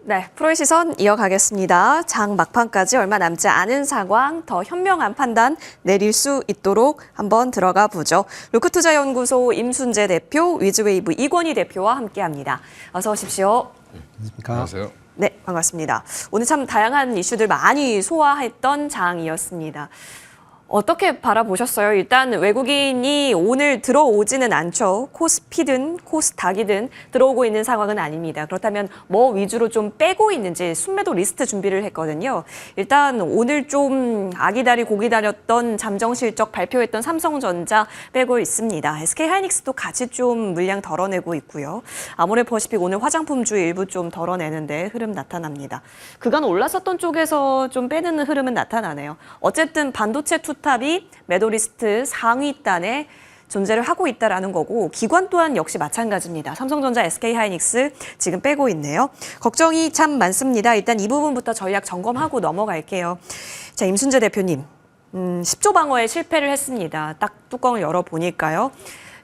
네, 프로의 시선 이어가겠습니다. 장 막판까지 얼마 남지 않은 상황, 더 현명한 판단 내릴 수 있도록 한번 들어가 보죠. 루크투자연구소 임순재 대표, 위즈웨이브 이권희 대표와 함께합니다. 어서 오십시오. 안녕하세요. 네, 반갑습니다. 오늘 참 다양한 이슈들 많이 소화했던 장이었습니다. 어떻게 바라보셨어요? 일단 외국인이 오늘 들어오지는 않죠. 코스피든 코스닥이든 들어오고 있는 상황은 아닙니다. 그렇다면 뭐 위주로 좀 빼고 있는지 순매도 리스트 준비를 했거든요. 일단 오늘 좀 아기다리 고기다렸던 잠정실적 발표했던 삼성전자 빼고 있습니다. SK하이닉스도 같이 좀 물량 덜어내고 있고요. 아모레퍼시픽 오늘 화장품주 일부 좀 덜어내는데 흐름 나타납니다. 그간 올랐었던 쪽에서 좀 빼는 흐름은 나타나네요. 어쨌든 반도체 투탑이 매도리스트 상위단에 존재를 하고 있다는 거고 기관 또한 역시 마찬가지입니다. 삼성전자, SK하이닉스 지금 빼고 있네요. 걱정이 참 많습니다. 일단 이 부분부터 전략 점검하고 넘어갈게요. 자, 임순재 대표님, 10조 방어에 실패를 했습니다. 딱 뚜껑을 열어보니까요.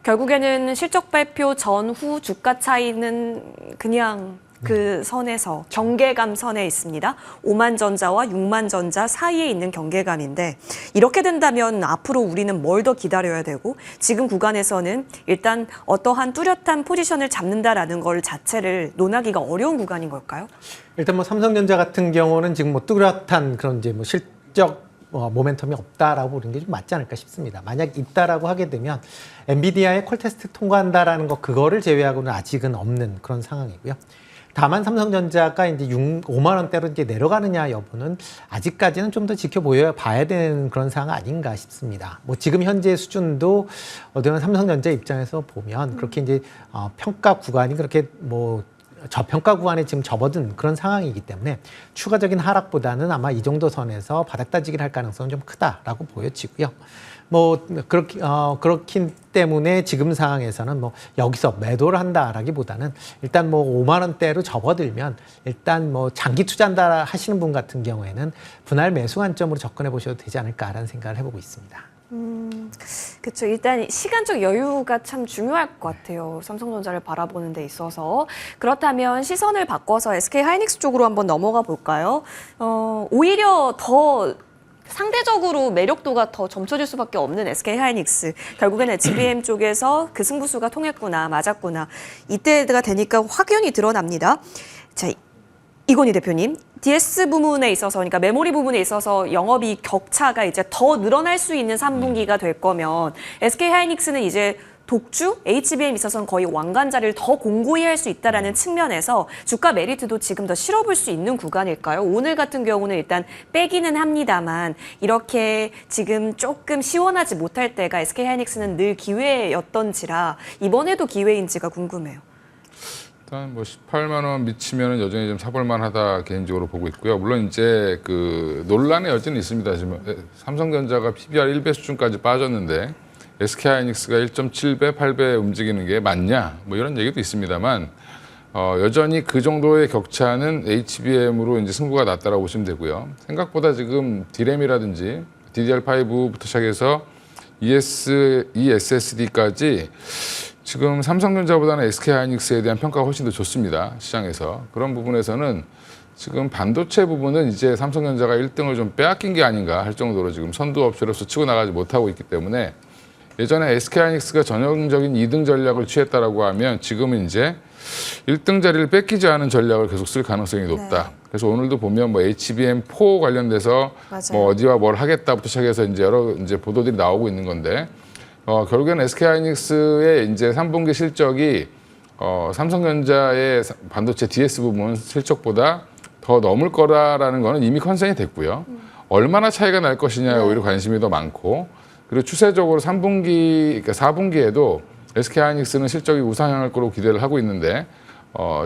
결국에는 실적 발표 전후 주가 차이는 그냥 그 선에서 경계감 선에 있습니다. 5만 전자와 6만 전자 사이에 있는 경계감인데 이렇게 된다면 앞으로 우리는 뭘 더 기다려야 되고 지금 구간에서는 일단 어떠한 뚜렷한 포지션을 잡는다라는 걸 자체를 논하기가 어려운 구간인 걸까요? 일단 뭐 삼성전자 같은 경우는 지금 뭐 뚜렷한 그런 이제 뭐 실적 모멘텀이 없다라고 보는 게 좀 맞지 않을까 싶습니다. 만약 있다라고 하게 되면 엔비디아의 콜 테스트 통과한다라는 거 그거를 제외하고는 아직은 없는 그런 상황이고요. 다만 삼성전자가 이제 5만 원대로 이제 내려가느냐 여부는 아직까지는 좀 더 지켜봐야 되는 그런 상황 아닌가 싶습니다. 뭐 지금 현재 수준도 어떤 삼성전자 입장에서 보면 그렇게 이제 평가 구간이 그렇게 뭐 저평가 구간에 지금 접어든 그런 상황이기 때문에 추가적인 하락보다는 아마 이 정도 선에서 바닥다지기를 할 가능성은 좀 크다라고 보여지고요. 뭐 그렇기 때문에 지금 상황에서는 뭐 여기서 매도를 한다라기보다는 일단 뭐 5만 원대로 접어들면 일단 뭐 장기 투자한다 하시는 분 같은 경우에는 분할 매수 관점으로 접근해 보셔도 되지 않을까라는 생각을 해보고 있습니다. 그렇죠. 일단 시간적 여유가 참 중요할 것 같아요. 삼성전자를 바라보는 데 있어서. 그렇다면 시선을 바꿔서 SK하이닉스 쪽으로 한번 넘어가 볼까요? 오히려 더 상대적으로 매력도가 더 점쳐질 수밖에 없는 SK하이닉스. 결국에는 HBM 쪽에서 그 승부수가 통했구나, 맞았구나. 이때가 되니까 확연히 드러납니다. 자, 이권희 대표님, DS 부분에 있어서, 그러니까 메모리 부분에 있어서 영업이 격차가 이제 더 늘어날 수 있는 3분기가 될 거면 SK하이닉스는 이제 독주, HBM에 있어서는 거의 왕관자리를 더 공고히 할 수 있다는 측면에서 주가 메리트도 지금 더 실어볼 수 있는 구간일까요? 오늘 같은 경우는 일단 빼기는 합니다만 이렇게 지금 조금 시원하지 못할 때가 SK하이닉스는 늘 기회였던지라 이번에도 기회인지가 궁금해요. 일단 뭐 18만 원 미치면 여전히 좀 사볼만하다 개인적으로 보고 있고요. 물론 이제 그 논란의 여지는 있습니다. 지금 삼성전자가 PBR 1배 수준까지 빠졌는데 SK하이닉스가 1.7배, 8배 움직이는 게 맞냐? 뭐 이런 얘기도 있습니다만 여전히 그 정도의 격차는 HBM으로 이제 승부가 났다라고 보시면 되고요. 생각보다 지금 D램이라든지 DDR5부터 시작해서 ESSD까지 지금 삼성전자보다는 SK하이닉스에 대한 평가가 훨씬 더 좋습니다. 시장에서. 그런 부분에서는 지금 반도체 부분은 이제 삼성전자가 1등을 좀 빼앗긴 게 아닌가 할 정도로 지금 선두업체로서 치고 나가지 못하고 있기 때문에 예전에 SK하이닉스가 전형적인 2등 전략을 취했다라고 하면 지금은 이제 1등 자리를 뺏기지 않은 전략을 계속 쓸 가능성이 높다. 네. 그래서 오늘도 보면 뭐 HBM4 관련돼서 맞아요. 뭐 어디와 뭘 하겠다부터 시작해서 이제 여러 이제 보도들이 나오고 있는 건데 결국에는 SK하이닉스의 이제 3분기 실적이 삼성전자의 반도체 DS 부분 실적보다 더 넘을 거라는 거는 이미 컨센이 됐고요. 얼마나 차이가 날 것이냐에 오히려 관심이 더 많고 그리고 추세적으로 3분기, 그러니까 4분기에도 SK하이닉스는 실적이 우상향할 거로 기대를 하고 있는데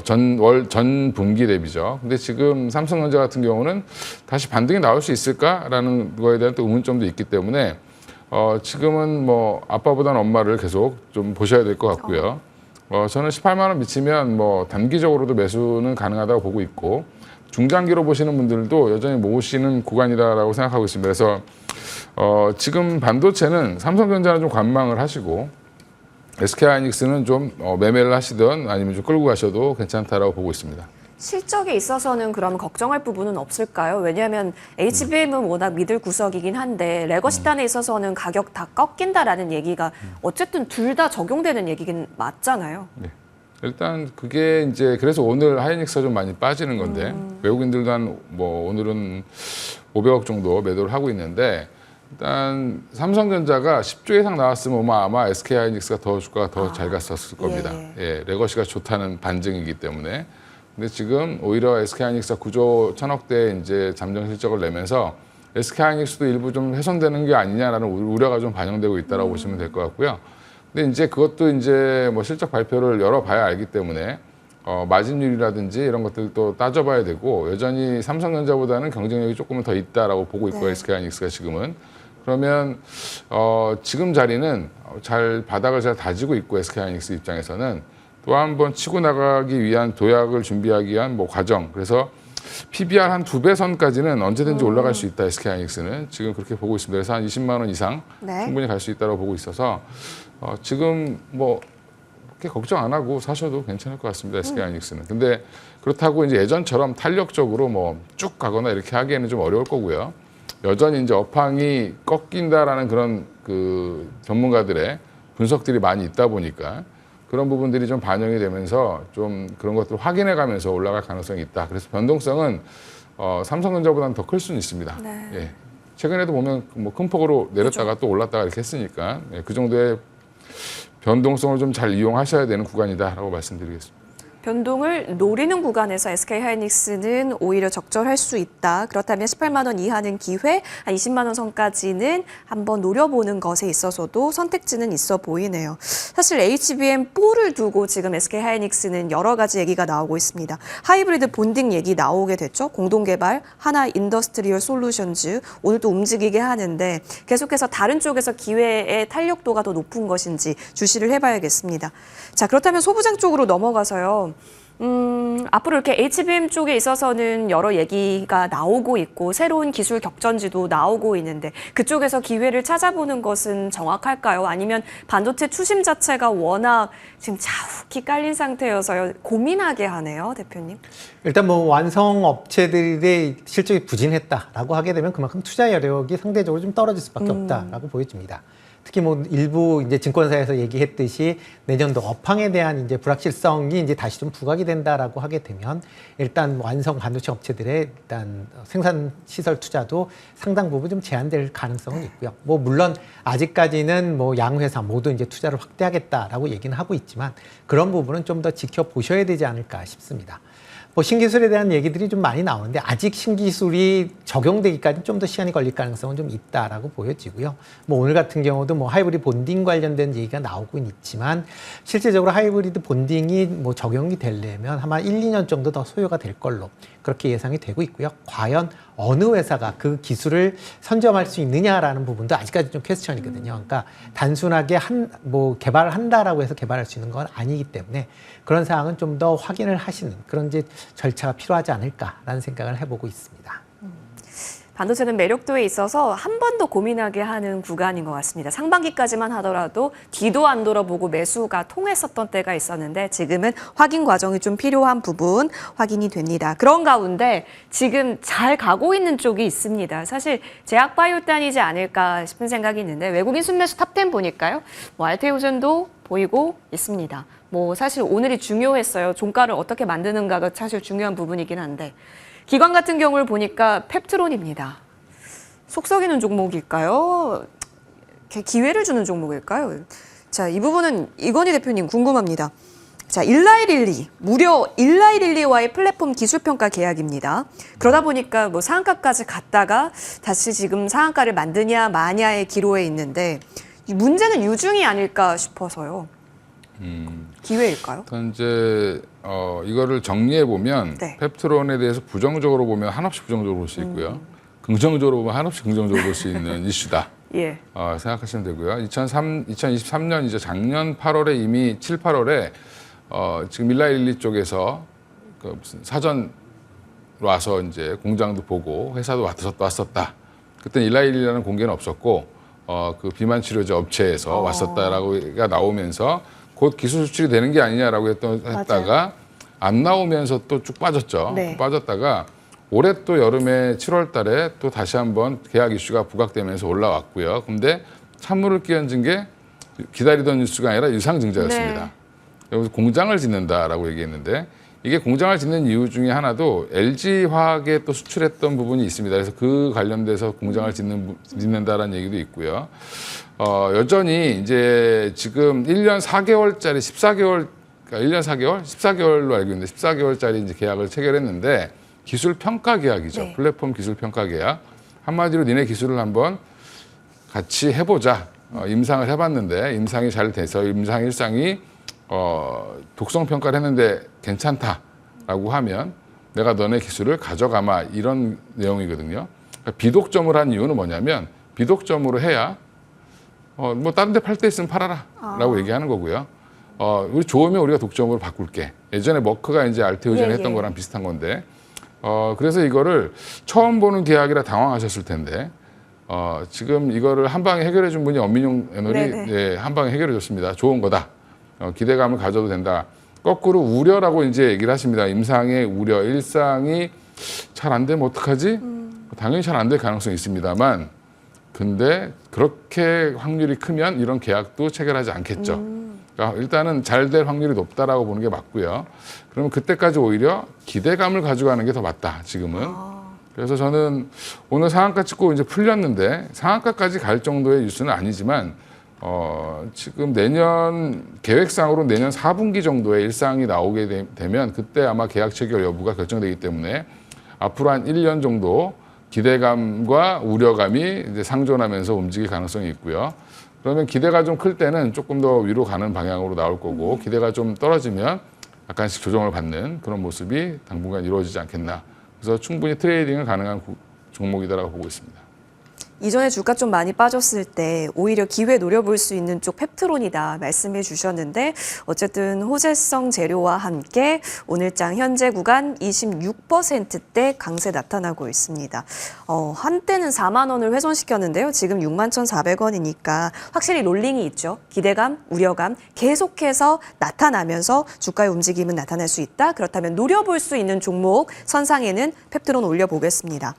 전 분기 대비죠. 근데 지금 삼성전자 같은 경우는 다시 반등이 나올 수 있을까라는 거에 대한 또 의문점도 있기 때문에 지금은 뭐 아빠보다는 엄마를 계속 좀 보셔야 될 것 같고요. 저는 18만 원 미치면 뭐 단기적으로도 매수는 가능하다고 보고 있고 중장기로 보시는 분들도 여전히 모으시는 구간이다라고 생각하고 있습니다. 그래서 지금 반도체는 삼성전자는 좀 관망을 하시고 SK하이닉스는 좀 매매를 하시든 아니면 좀 끌고 가셔도 괜찮다라고 보고 있습니다. 실적에 있어서는 그럼 걱정할 부분은 없을까요? 왜냐하면 HBM은 워낙 믿을 구석이긴 한데 레거시탄에 있어서는 가격 다 꺾인다라는 얘기가 어쨌든 둘 다 적용되는 얘기긴 맞잖아요. 네. 일단 그게 이제 그래서 오늘 하이닉스가 좀 많이 빠지는 건데 외국인들도 한 뭐 오늘은 500억 정도 매도를 하고 있는데 일단 삼성전자가 10조 이상 나왔으면 아마 SK 하이닉스가 더 주가가 더 잘 갔었을 겁니다. 예, 레거시가 좋다는 반증이기 때문에. 근데 지금 오히려 SK 하이닉스가 9조 1,000억대 이제 잠정 실적을 내면서 SK 하이닉스도 일부 좀 훼손되는 게 아니냐라는 우려가 좀 반영되고 있다라고 보시면 될 것 같고요. 근데 이제 그것도 이제 뭐 실적 발표를 열어봐야 알기 때문에 마진율이라든지 이런 것들도 따져봐야 되고 여전히 삼성전자보다는 경쟁력이 조금은 더 있다라고 보고 있고 SK 하이닉스가 지금은 그러면 지금 자리는 잘 바닥을 잘 다지고 있고 SK 하이닉스 입장에서는 또 한 번 치고 나가기 위한 도약을 준비하기 위한 뭐 과정. 그래서 PBR 한 2배 선까지는 언제든지 올라갈 수 있다. SK 하이닉스는 지금 그렇게 보고 있습니다. 그래서 한 20만 원 이상 충분히 갈 수 있다고 보고 있어서 지금 뭐 그렇게 걱정 안 하고 사셔도 괜찮을 것 같습니다. SK 하이닉스는. 근데 그렇다고 이제 예전처럼 탄력적으로 뭐 쭉 가거나 이렇게 하기에는 좀 어려울 거고요. 여전히 이제 업황이 꺾인다라는 그런 그 전문가들의 분석들이 많이 있다 보니까 그런 부분들이 좀 반영이 되면서 좀 그런 것들을 확인해 가면서 올라갈 가능성이 있다. 그래서 변동성은 삼성전자보다는 더 클 수는 있습니다. 네. 예. 최근에도 보면 뭐 큰 폭으로 내렸다가 또 올랐다가 이렇게 했으니까 예, 그 정도의 변동성을 좀 잘 이용하셔야 되는 구간이다라고 말씀드리겠습니다. 변동을 노리는 구간에서 SK 하이닉스는 오히려 적절할 수 있다. 그렇다면 18만 원 이하는 기회, 한 20만 원 선까지는 한번 노려보는 것에 있어서도 선택지는 있어 보이네요. 사실 HBM4를 두고 지금 SK 하이닉스는 여러 가지 얘기가 나오고 있습니다. 하이브리드 본딩 얘기 나오게 됐죠. 공동개발, 하나 인더스트리얼 솔루션즈, 오늘 또 움직이게 하는데 계속해서 다른 쪽에서 기회의 탄력도가 더 높은 것인지 주시를 해봐야겠습니다. 자, 그렇다면 소부장 쪽으로 넘어가서요. 앞으로 이렇게 HBM 쪽에 있어서는 여러 얘기가 나오고 있고 새로운 기술 격전지도 나오고 있는데 그쪽에서 기회를 찾아보는 것은 정확할까요? 아니면 반도체 투심 자체가 워낙 지금 자욱히 깔린 상태여서 고민하게 하네요, 대표님. 일단 뭐 완성 업체들의 실적이 부진했다라고 하게 되면 그만큼 투자 여력이 상대적으로 좀 떨어질 수밖에 없다라고 보여집니다. 특히 뭐 일부 이제 증권사에서 얘기했듯이 내년도 업황에 대한 이제 불확실성이 이제 다시 좀 부각이 된다라고 하게 되면 일단 완성 반도체 업체들의 일단 생산 시설 투자도 상당 부분 좀 제한될 가능성은 있고요. 뭐 물론 아직까지는 뭐 양회사 모두 이제 투자를 확대하겠다라고 얘기는 하고 있지만 그런 부분은 좀 더 지켜보셔야 되지 않을까 싶습니다. 뭐 신기술에 대한 얘기들이 좀 많이 나오는데 아직 신기술이 적용되기까지 좀 더 시간이 걸릴 가능성은 좀 있다라고 보여지고요. 뭐 오늘 같은 경우도 뭐 하이브리드 본딩 관련된 얘기가 나오고 있지만 실제적으로 하이브리드 본딩이 뭐 적용이 되려면 아마 1, 2년 정도 더 소요가 될 걸로 그렇게 예상이 되고 있고요. 과연 어느 회사가 그 기술을 선점할 수 있느냐라는 부분도 아직까지 좀 퀘스천이거든요. 그러니까 단순하게 뭐 개발을 한다라고 해서 개발할 수 있는 건 아니기 때문에 그런 사항은 좀 더 확인을 하시는 그런 이제 절차가 필요하지 않을까라는 생각을 해보고 있습니다. 반도체는 매력도에 있어서 한 번 더 고민하게 하는 구간인 것 같습니다. 상반기까지만 하더라도 뒤도 안 돌아보고 매수가 통했었던 때가 있었는데 지금은 확인 과정이 좀 필요한 부분 확인이 됩니다. 그런 가운데 지금 잘 가고 있는 쪽이 있습니다. 사실 제약바이오단이지 않을까 싶은 생각이 있는데 외국인 순매수 탑10 보니까요. 뭐 알테오젠도 보이고 있습니다. 뭐 사실 오늘이 중요했어요. 종가를 어떻게 만드는가가 사실 중요한 부분이긴 한데 기관 같은 경우를 보니까 펩트론입니다. 속썩이는 종목일까요? 기회를 주는 종목일까요? 자, 이 부분은 이건희 대표님 궁금합니다. 자, 일라이릴리, 무려 일라이릴리와의 플랫폼 기술평가 계약입니다. 그러다 보니까 뭐 상한가까지 갔다가 다시 지금 상한가를 만드냐 마냐의 기로에 있는데 문제는 유중이 아닐까 싶어서요. 기회일까요? 일단 이제 이거를 정리해 보면 네. 펩트론에 대해서 부정적으로 보면 한없이 부정적으로 볼 수 있고요. 긍정적으로 보면 한없이 긍정적으로 볼 수 있는 이슈다. 예. 생각하시면 되고요. 2023년 이제 작년 8월에 이미 7, 8월에 지금 일라일리 쪽에서 그 무슨 사전 와서 이제 공장도 보고 회사도 왔었다. 그때 일라일리라는 공개는 없었고 그 비만 치료제 업체에서 왔었다라고가 나오면서 곧 기술 수출이 되는 게 아니냐라고 했다가 안 나오면서 또 쭉 빠졌죠. 네. 빠졌다가 올해 또 여름에 7월 달에 또 다시 한번 계약 이슈가 부각되면서 올라왔고요. 근데 찬물을 끼얹은 게 기다리던 뉴스가 아니라 유상증자였습니다. 네. 여기서 공장을 짓는다라고 얘기했는데 이게 공장을 짓는 이유 중에 하나도 LG화학에 또 수출했던 부분이 있습니다. 그래서 그 관련돼서 공장을 짓는다라는 얘기도 있고요. 여전히 이제 지금 1년 4개월짜리 14개월, 그러니까 1년 4개월? 14개월로 알고 있는데 14개월짜리 이제 계약을 체결했는데 기술 평가 계약이죠. 네. 플랫폼 기술 평가 계약. 한마디로 니네 기술을 한번 같이 해보자. 임상을 해봤는데 임상이 잘 돼서 임상 1상이 독성 평가를 했는데 괜찮다라고 하면 내가 너네 기술을 가져가마 이런 내용이거든요. 그러니까 비독점을 한 이유는 뭐냐면 비독점으로 해야 뭐 다른 데 팔 때 있으면 팔아라라고 얘기하는 거고요. 우리 좋으면 우리가 독점으로 바꿀게. 예전에 머크가 이제 알테오젠 했던 거랑 비슷한 건데 그래서 이거를 처음 보는 계약이라 당황하셨을 텐데 지금 이거를 한 방에 해결해 준 분이 엄민용 애널이 예, 한 방에 해결해 줬습니다. 좋은 거다. 기대감을 가져도 된다. 거꾸로 우려라고 이제 얘기를 하십니다. 임상의 우려, 일상이 잘 안 되면 어떡하지? 당연히 잘 안 될 가능성이 있습니다만 근데 그렇게 확률이 크면 이런 계약도 체결하지 않겠죠. 그러니까 일단은 잘 될 확률이 높다라고 보는 게 맞고요. 그러면 그때까지 오히려 기대감을 가져가는 게 더 맞다, 지금은. 그래서 저는 오늘 상한가 찍고 이제 풀렸는데 상한가까지 갈 정도의 뉴스는 아니지만 지금 내년 계획상으로 내년 4분기 정도에 일상이 나오게 되면 그때 아마 계약 체결 여부가 결정되기 때문에 앞으로 한 1년 정도 기대감과 우려감이 이제 상존하면서 움직일 가능성이 있고요. 그러면 기대가 좀 클 때는 조금 더 위로 가는 방향으로 나올 거고 기대가 좀 떨어지면 약간씩 조정을 받는 그런 모습이 당분간 이루어지지 않겠나. 그래서 충분히 트레이딩은 가능한 종목이다라고 보고 있습니다. 이전에 주가 좀 많이 빠졌을 때 오히려 기회 노려볼 수 있는 쪽 펩트론이다 말씀해 주셨는데 어쨌든 호재성 재료와 함께 오늘장 현재 구간 26%대 강세 나타나고 있습니다. 한때는 4만 원을 훼손시켰는데요. 지금 61,400원이니까 확실히 롤링이 있죠. 기대감, 우려감 계속해서 나타나면서 주가의 움직임은 나타날 수 있다. 그렇다면 노려볼 수 있는 종목 선상에는 펩트론 올려보겠습니다.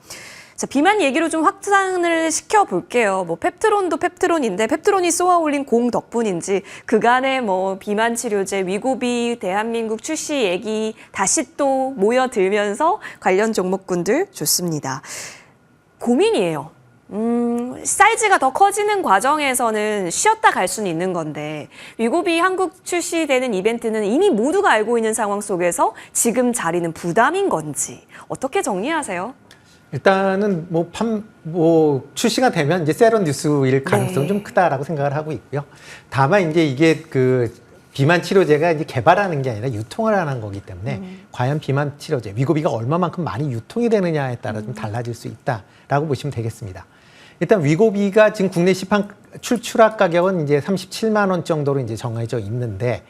자, 비만 얘기로 좀 확산을 시켜볼게요. 뭐 펩트론도 펩트론인데 펩트론이 쏘아올린 공 덕분인지 그간의 뭐 비만 치료제, 위고비, 대한민국 출시 얘기 다시 또 모여들면서 관련 종목군들 좋습니다. 고민이에요. 사이즈가 더 커지는 과정에서는 쉬었다 갈 수는 있는 건데 위고비 한국 출시되는 이벤트는 이미 모두가 알고 있는 상황 속에서 지금 자리는 부담인 건지 어떻게 정리하세요? 일단은 출시가 되면 이제 세런 뉴스일 가능성이 좀 크다라고 생각을 하고 있고요. 다만 이제 이게 그 비만 치료제가 이제 개발하는 게 아니라 유통을 하는 거기 때문에 과연 비만 치료제 위고비가 얼마만큼 많이 유통이 되느냐에 따라 좀 달라질 수 있다라고 보시면 되겠습니다. 일단 위고비가 지금 국내 시판 출하가 가격은 이제 37만 원 정도로 이제 정해져 있는데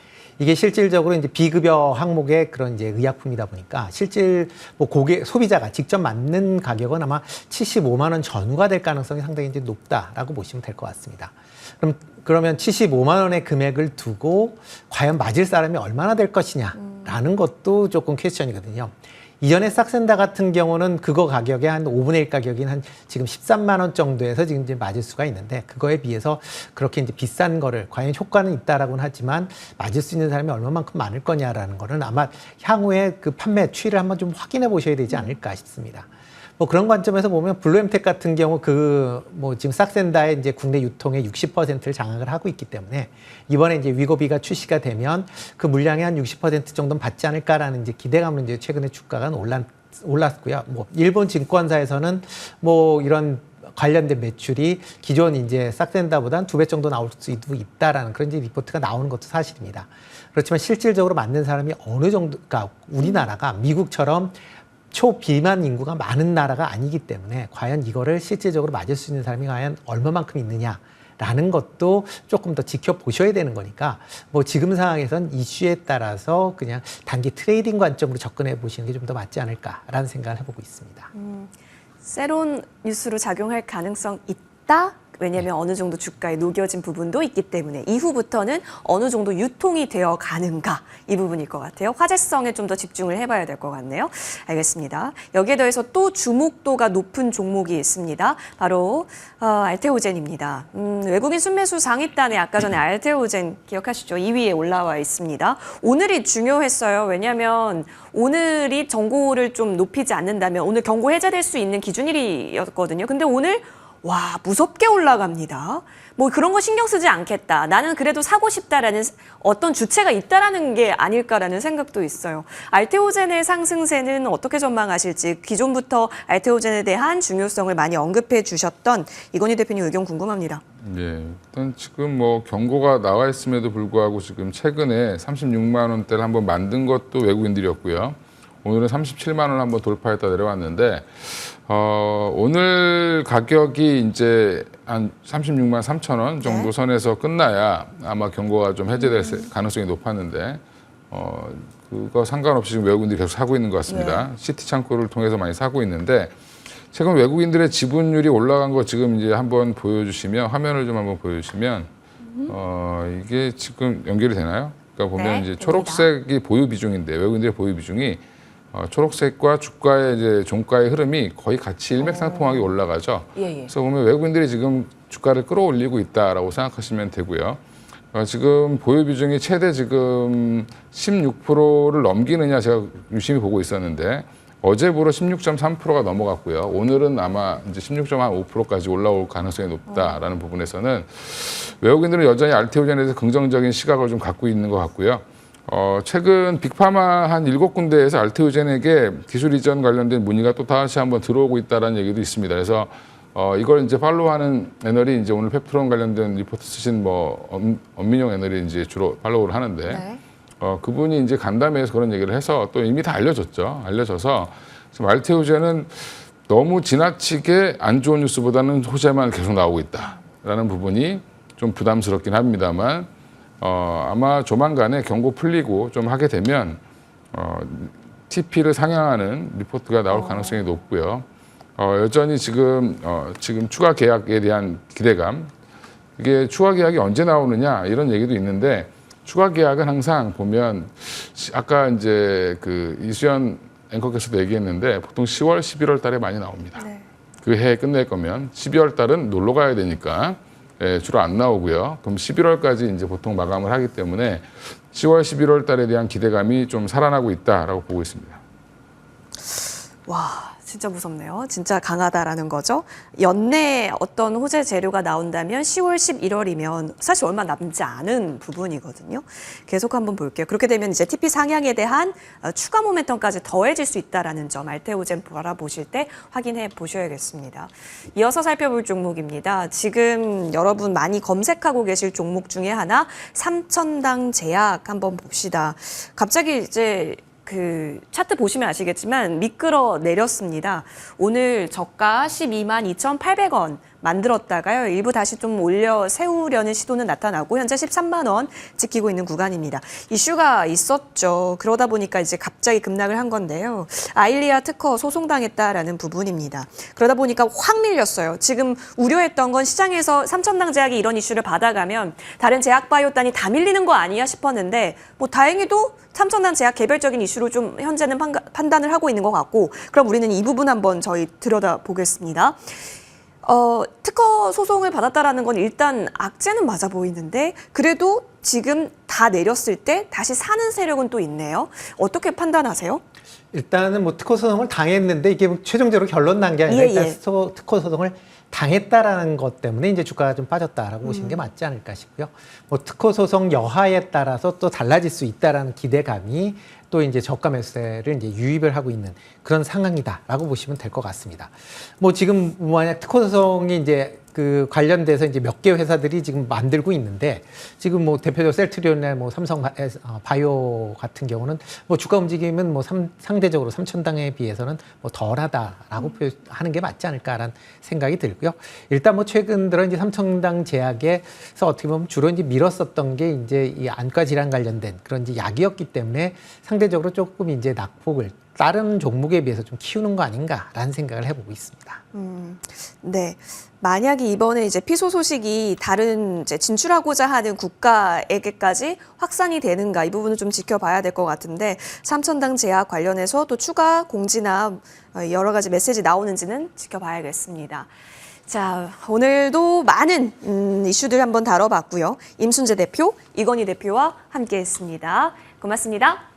이게 실질적으로 이제 비급여 항목의 그런 이제 의약품이다 보니까 실질 뭐 소비자가 직접 맞는 가격은 아마 75만 원 전후가 될 가능성이 상당히 이제 높다라고 보시면 될 것 같습니다. 그러면 75만 원의 금액을 두고 과연 맞을 사람이 얼마나 될 것이냐라는 것도 조금 퀘스천이거든요. 이전에 싹센다 같은 경우는 그거 가격의 한 5분의 1 가격인 한 지금 13만 원 정도에서 지금 이제 맞을 수가 있는데 그거에 비해서 그렇게 이제 비싼 거를 과연 효과는 있다라고는 하지만 맞을 수 있는 사람이 얼마만큼 많을 거냐라는 거는 아마 향후에 그 판매 추이를 한번 좀 확인해 보셔야 되지 않을까 싶습니다. 뭐 그런 관점에서 보면 블루엠텍 같은 경우 지금 싹센다의 이제 국내 유통의 60%를 장악을 하고 있기 때문에 이번에 이제 위고비가 출시가 되면 그 물량의 한 60% 정도는 받지 않을까라는 이제 기대감으로 이제 최근에 주가가 올랐고요. 뭐 일본 증권사에서는 뭐 이런 관련된 매출이 기존 이제 싹센다보다 2배 정도 나올 수도 있다라는 그런 이제 리포트가 나오는 것도 사실입니다. 그렇지만 실질적으로 맞는 사람이 어느 정도, 그러니까 우리나라가 미국처럼 초비만 인구가 많은 나라가 아니기 때문에 과연 이거를 실질적으로 맞을 수 있는 사람이 과연 얼마만큼 있느냐라는 것도 조금 더 지켜보셔야 되는 거니까 뭐 지금 상황에선 이슈에 따라서 그냥 단기 트레이딩 관점으로 접근해 보시는 게 좀 더 맞지 않을까라는 생각을 해보고 있습니다. 새로운 뉴스로 작용할 가능성 있다? 왜냐하면 어느 정도 주가에 녹여진 부분도 있기 때문에 이후부터는 어느 정도 유통이 되어 가는가 이 부분일 것 같아요. 화제성에 좀 더 집중을 해봐야 될 것 같네요. 알겠습니다. 여기에 더해서 또 주목도가 높은 종목이 있습니다. 바로 알테오젠입니다. 외국인 순매수 상위단에 아까 전에 알테오젠 기억하시죠? 2위에 올라와 있습니다. 오늘이 중요했어요. 왜냐하면 오늘이 정고를 좀 높이지 않는다면 오늘 경고 해제될 수 있는 기준일이었거든요. 근데 오늘 와 무섭게 올라갑니다. 뭐 그런 거 신경 쓰지 않겠다. 나는 그래도 사고 싶다라는 어떤 주체가 있다라는 게 아닐까라는 생각도 있어요. 알테오젠의 상승세는 어떻게 전망하실지 기존부터 알테오젠에 대한 중요성을 많이 언급해 주셨던 이건희 대표님 의견 궁금합니다. 예, 일단 지금 뭐 경고가 나와 있음에도 불구하고 지금 최근에 36만 원대를 한번 만든 것도 외국인들이었고요. 오늘은 37만 원 한번 돌파했다 내려왔는데 오늘 가격이 이제 한 36만 3천 원 정도 선에서 끝나야 아마 경고가 좀 해제될 가능성이 높았는데 그거 상관없이 지금 외국인들이 계속 사고 있는 것 같습니다. 시티 창고를 통해서 많이 사고 있는데 최근 외국인들의 지분율이 올라간 거 지금 이제 한번 보여주시면 화면을 좀 한번 보여주시면 이게 지금 연결이 되나요? 그러니까 보면 네, 이제 됩니다. 초록색이 보유 비중인데 외국인들의 보유 비중이 초록색과 주가의 이제 종가의 흐름이 거의 같이 일맥상통하게 올라가죠. 그래서 보면 외국인들이 지금 주가를 끌어올리고 있다라고 생각하시면 되고요. 지금 보유 비중이 최대 지금 16%를 넘기느냐 제가 유심히 보고 있었는데 어제부로 16.3%가 넘어갔고요. 오늘은 아마 이제 16.5%까지 올라올 가능성이 높다라는 부분에서는 외국인들은 여전히 알테오젠에 대해서 긍정적인 시각을 좀 갖고 있는 것 같고요. 최근 빅파마 한 7군데에서 알테오젠에게 기술 이전 관련된 문의가 또 다시 한번 들어오고 있다는 얘기도 있습니다. 그래서 이걸 이제 팔로우하는 애널이 이제 오늘 펩트론 관련된 리포트 쓰신 엄민용 애널이 이제 주로 팔로우를 하는데 그분이 이제 간담회에서 그런 얘기를 해서 또 이미 다 알려졌죠. 알려져서 지금 알테오젠은 너무 지나치게 안 좋은 뉴스보다는 호재만 계속 나오고 있다라는 부분이 좀 부담스럽긴 합니다만 아마 조만간에 경고 풀리고 좀 하게 되면 TP를 상향하는 리포트가 나올 가능성이 높고요. 여전히 지금 추가 계약에 대한 기대감, 이게 추가 계약이 언제 나오느냐 이런 얘기도 있는데 추가 계약은 항상 보면 아까 이제 그 이수연 앵커께서도 얘기했는데 보통 10월, 11월 달에 많이 나옵니다. 그 해 끝낼 거면 12월 달은 놀러 가야 되니까 주로 안 나오고요. 그럼 11월까지 이제 보통 마감을 하기 때문에 10월, 11월 달에 대한 기대감이 좀 살아나고 있다라고 보고 있습니다. 와, 진짜 무섭네요. 진짜 강하다라는 거죠. 연내 어떤 호재 재료가 나온다면 10월, 11월이면 사실 얼마 남지 않은 부분이거든요. 계속 한번 볼게요. 그렇게 되면 이제 TP 상향에 대한 추가 모멘텀까지 더해질 수 있다라는 점 알테오젠 바라보실 때 확인해 보셔야겠습니다. 이어서 살펴볼 종목입니다. 지금 여러분 많이 검색하고 계실 종목 중에 하나 삼천당 제약 한번 봅시다. 갑자기 이제 그 차트 보시면 아시겠지만 미끄러 내렸습니다. 오늘 저가 12만 2,800원 만들었다가요. 일부 다시 좀 올려 세우려는 시도는 나타나고 현재 13만 원 지키고 있는 구간입니다. 이슈가 있었죠. 그러다 보니까 이제 갑자기 급락을 한 건데요. 아일리아 특허 소송당했다라는 부분입니다. 그러다 보니까 확 밀렸어요. 지금 우려했던 건 시장에서 삼천당 제약이 이런 이슈를 받아가면 다른 제약바이오단이 다 밀리는 거 아니야 싶었는데 뭐 다행히도 삼천당 제약 개별적인 이슈로 좀 현재는 판단을 하고 있는 것 같고 그럼 우리는 이 부분 한번 저희 들여다보겠습니다. 특허 소송을 받았다라는 건 일단 악재는 맞아 보이는데 그래도 지금 다 내렸을 때 다시 사는 세력은 또 있네요. 어떻게 판단하세요? 일단은 뭐 특허 소송을 당했는데 이게 뭐 최종적으로 결론 난 게 아니라 일단 특허 소송을 당했다라는 것 때문에 이제 주가가 좀 빠졌다라고 보시는 게 맞지 않을까 싶고요. 뭐 특허 소송 여하에 따라서 또 달라질 수 있다라는 기대감이 또 이제 저가 매수세를 이제 유입을 하고 있는 그런 상황이다라고 보시면 될 것 같습니다. 뭐 지금 만약 특허 소송이 이제 그 관련돼서 이제 몇 개 회사들이 지금 만들고 있는데 지금 뭐 대표적으로 셀트리온이나 뭐 삼성 바이오 같은 경우는 뭐 주가 움직임은 뭐 상대적으로 삼천당에 비해서는 뭐 덜하다라고 하는 게 맞지 않을까라는 생각이 들고요. 일단 뭐 최근 들어 이제 삼천당 제약에서 어떻게 보면 주로 이제 밀었었던 게 이제 이 안과 질환 관련된 그런 이제 약이었기 때문에 상대 상대적으로 조금 이제 낙폭을 다른 종목에 비해서 좀 키우는 거 아닌가라는 생각을 해보고 있습니다. 네. 만약에 이번에 이제 피소 소식이 다른 이제 진출하고자 하는 국가에게까지 확산이 되는가 이 부분을 좀 지켜봐야 될 것 같은데 삼천당 제약 관련해서 또 추가 공지나 여러 가지 메시지 나오는지는 지켜봐야겠습니다. 자, 오늘도 많은 이슈들 한번 다뤄봤고요. 임순재 대표, 이건희 대표와 함께했습니다. 고맙습니다.